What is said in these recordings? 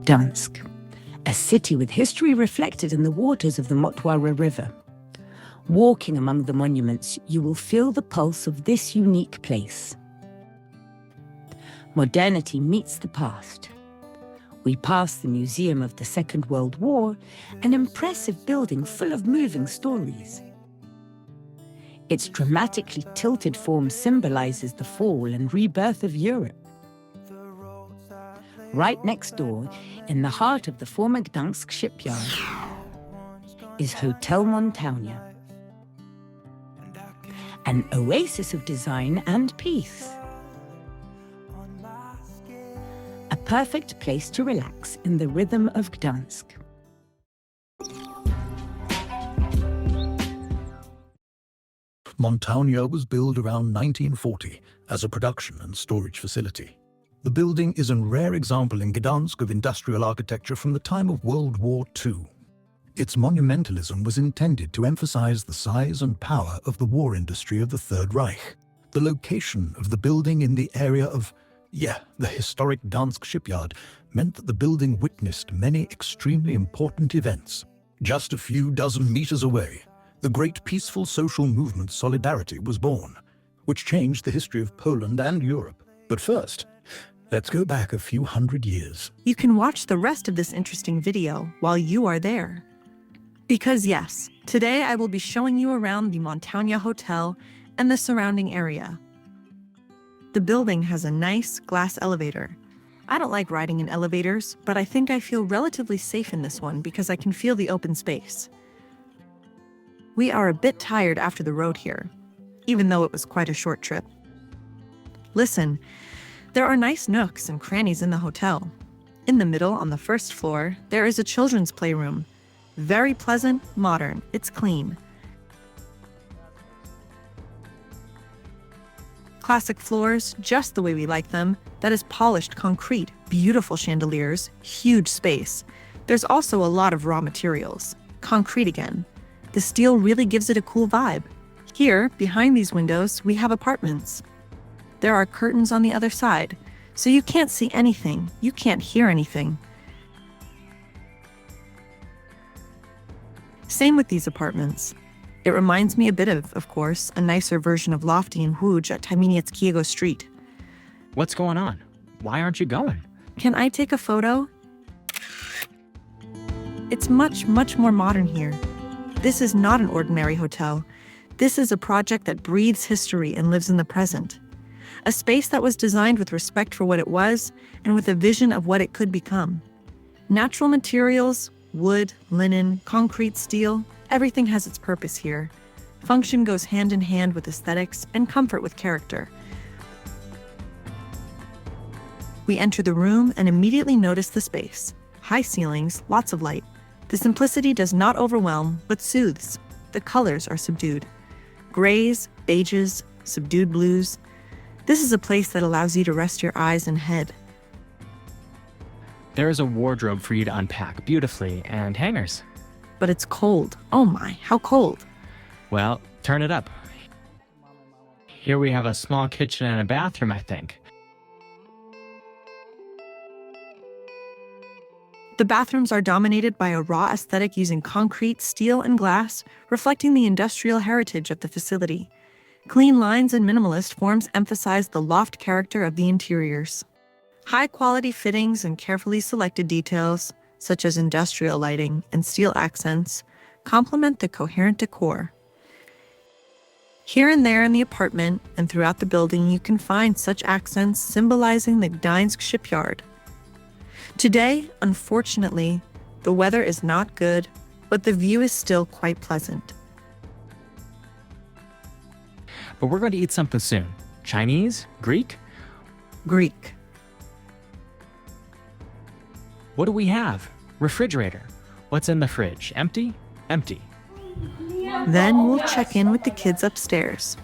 Gdańsk, a city with history reflected in the waters of the Motława River. Walking among the monuments, you will feel the pulse of this unique place. Modernity meets the past. We pass the Museum of the Second World War, an impressive building full of moving stories. Its dramatically tilted form symbolizes the fall and rebirth of Europe. Right next door, in the heart of the former Gdańsk Shipyard, is Hotel Montownia, an oasis of design and peace. A perfect place to relax in the rhythm of Gdańsk. Montownia was built around 1940 as a production and storage facility. The building is a rare example in Gdańsk of industrial architecture from the time of World War II. Its monumentalism was intended to emphasize the size and power of the war industry of the Third Reich. The location of the building in the area of, the historic Gdańsk Shipyard meant that the building witnessed many extremely important events. Just a few dozen meters away, the great peaceful social movement Solidarity was born, which changed the history of Poland and Europe. But first, let's go back a few hundred years. You can watch the rest of this interesting video while you are there. Because yes, today I will be showing you around the Montownia Hotel and the surrounding area. The building has a nice glass elevator. I don't like riding in elevators, but I think I feel relatively safe in this one because I can feel the open space. We are a bit tired after the road here, even though it was quite a short trip. Listen, there are nice nooks and crannies in the hotel. In the middle, on the first floor, there is a children's playroom. Very pleasant, modern, it's clean. Classic floors, just the way we like them. That is polished concrete, beautiful chandeliers, huge space. There's also a lot of raw materials. Concrete again. The steel really gives it a cool vibe. Here, behind these windows, we have apartments. There are curtains on the other side, so you can't see anything, you can't hear anything. Same with these apartments. It reminds me a bit of course, a nicer version of Lofty and Foodie at Tymienieckiego Street. What's going on? Why aren't you going? Can I take a photo? It's much more modern here. This is not an ordinary hotel. This is a project that breathes history and lives in the present. A space that was designed with respect for what it was and with a vision of what it could become. Natural materials, wood, linen, concrete, steel, everything has its purpose here. Function goes hand in hand with aesthetics and comfort with character. We enter the room and immediately notice the space. High ceilings, lots of light. The simplicity does not overwhelm, but soothes. The colors are subdued. Grays, beiges, subdued blues. This is a place that allows you to rest your eyes and head. There is a wardrobe for you to unpack beautifully and hangers. But it's cold. Oh my, how cold. Well, turn it up. Here we have a small kitchen and a bathroom, I think. The bathrooms are dominated by a raw aesthetic using concrete, steel, and glass, reflecting the industrial heritage of the facility. Clean lines and minimalist forms emphasize the loft character of the interiors. High-quality fittings and carefully selected details, such as industrial lighting and steel accents, complement the coherent decor. Here and there in the apartment and throughout the building, you can find such accents symbolizing the Gdańsk Shipyard. Today, unfortunately, the weather is not good, but the view is still quite pleasant. But we're going to eat something soon. Chinese? Greek? Greek. What do we have? Refrigerator. What's in the fridge? Empty? Empty. Then we'll check in with the kids upstairs.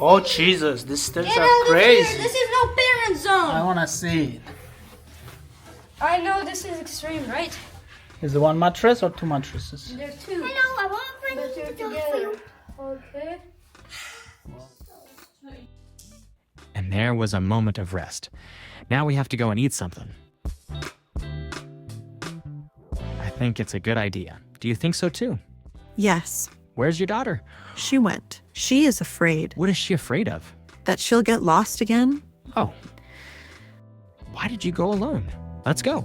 Oh Jesus, these stairs are crazy. This is no parent zone. I wanna see it. I know this is extreme, right? Is it one mattress or two mattresses? There are two. I want But they're together. Okay. And there was a moment of rest. Now we have to go and eat something. think it's a good idea. Do you think so too? Yes, Where's your daughter? she went. She is afraid What is she afraid of? that she'll get lost again. Oh. Why did you go alone? Let's go.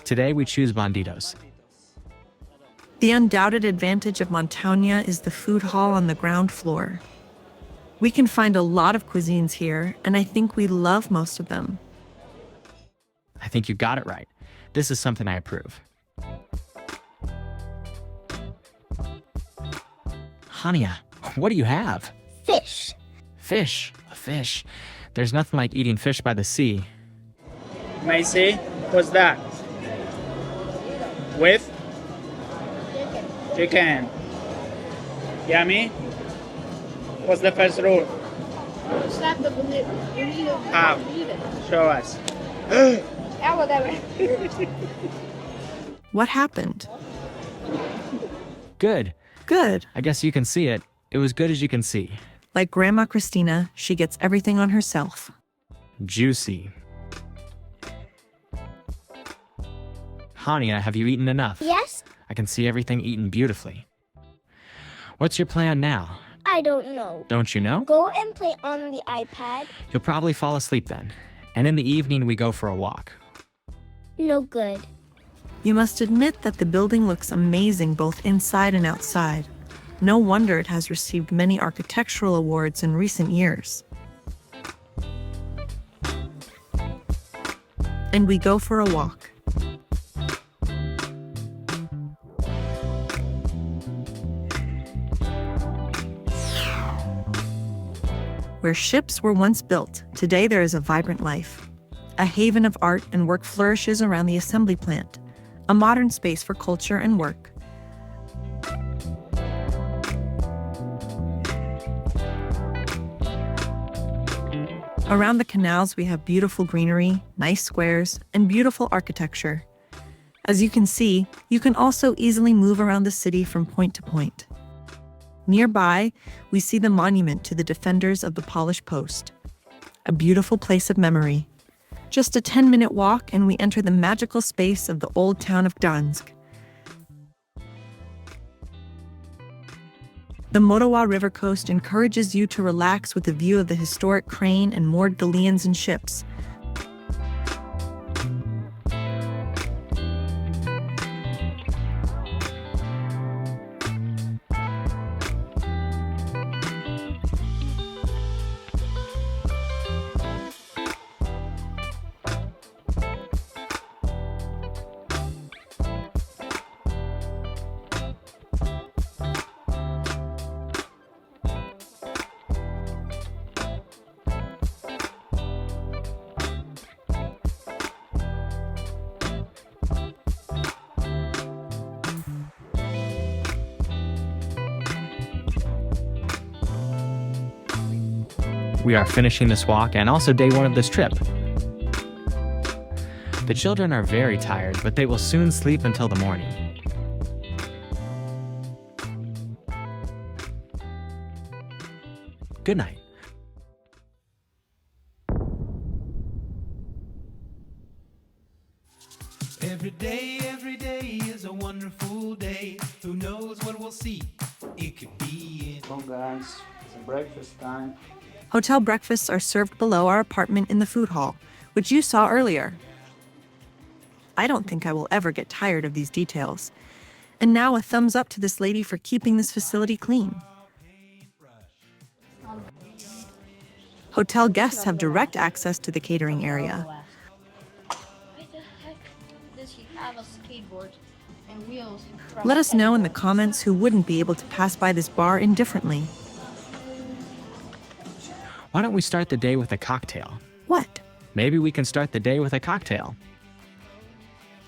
Today we choose banditos. The undoubted advantage of Montownia is the food hall on the ground floor. We can find a lot of cuisines here, and I think we love most of them. I think you got it right. This is something I approve. Hania, what do you have? Fish. Fish. A fish. There's nothing like eating fish by the sea. Macy, what's that? With? Chicken. Yummy? What's the first rule? Slap the balloon. How? Show us. Yeah, whatever. What happened? Good. Good. I guess you can see it. It was good as you can see. Like Grandma Christina, she gets everything on herself. Juicy. Hania, have you eaten enough? Yes? I can see everything eaten beautifully. What's your plan now? I don't know. Don't you know? Go and play on the iPad. You'll probably fall asleep then. And in the evening, we go for a walk. No good. You must admit that the building looks amazing both inside and outside. No wonder it has received many architectural awards in recent years. And we go for a walk. Where ships were once built, today there is a vibrant life. A haven of art and work flourishes around the assembly plant, a modern space for culture and work. Around the canals, we have beautiful greenery, nice squares, and beautiful architecture. As you can see, you can also easily move around the city from point to point. Nearby, we see the monument to the defenders of the Polish post, a beautiful place of memory. Just a 10-minute walk and we enter the magical space of the old town of Gdańsk. The Motława River coast encourages you to relax with a view of the historic crane and moored galleons and ships. We are finishing this walk and also day one of this trip. The children are very tired, but they will soon sleep until the morning. Good night. Every day is a wonderful day. Who knows what we'll see? It could be it. Come on, guys. It's breakfast time. Hotel breakfasts are served below our apartment in the food hall, which you saw earlier. I don't think I will ever get tired of these details. And now a thumbs up to this lady for keeping this facility clean. Hotel guests have direct access to the catering area. Why the heck does he have a skateboard and wheels? Let us know in the comments who wouldn't be able to pass by this bar indifferently. Why don't we start the day with a cocktail? What? Maybe we can start the day with a cocktail.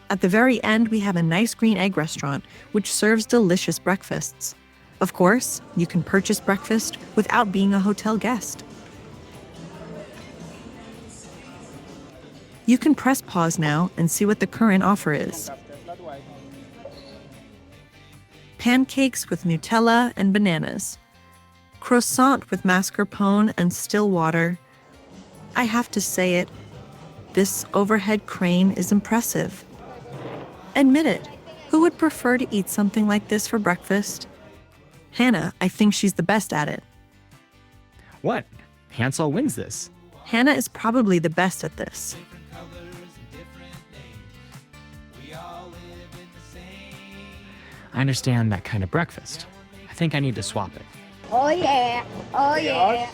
At the very end, we have a nice green egg restaurant, which serves delicious breakfasts. Of course, you can purchase breakfast without being a hotel guest. You can press pause now and see what the current offer is. Pancakes with Nutella and bananas. Croissant with mascarpone and still water. I have to say it, this overhead crane is impressive. Admit it, who would prefer to eat something like this for breakfast? Hannah, I think she's the best at it. What? Hansel wins this. Hannah is probably the best at this. I understand that kind of breakfast. I think I need to swap it. Oh yeah, oh yeah.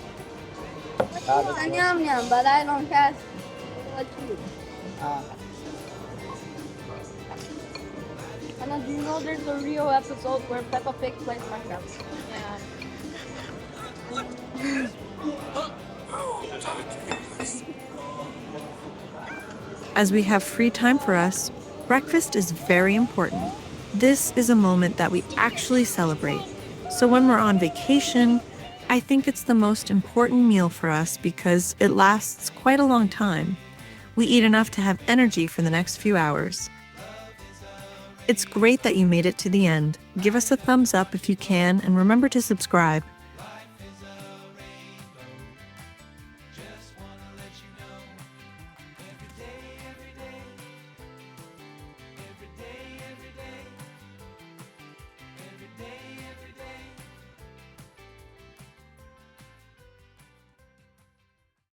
Yum yum, but I don't have what you. And do you know there's a real episode where Peppa Pig plays Minecraft? Yeah. As we have free time for us, breakfast is very important. This is a moment that we actually celebrate. So when we're on vacation, I think it's the most important meal for us because it lasts quite a long time. We eat enough to have energy for the next few hours. It's great that you made it to the end. Give us a thumbs up if you can, and remember to subscribe.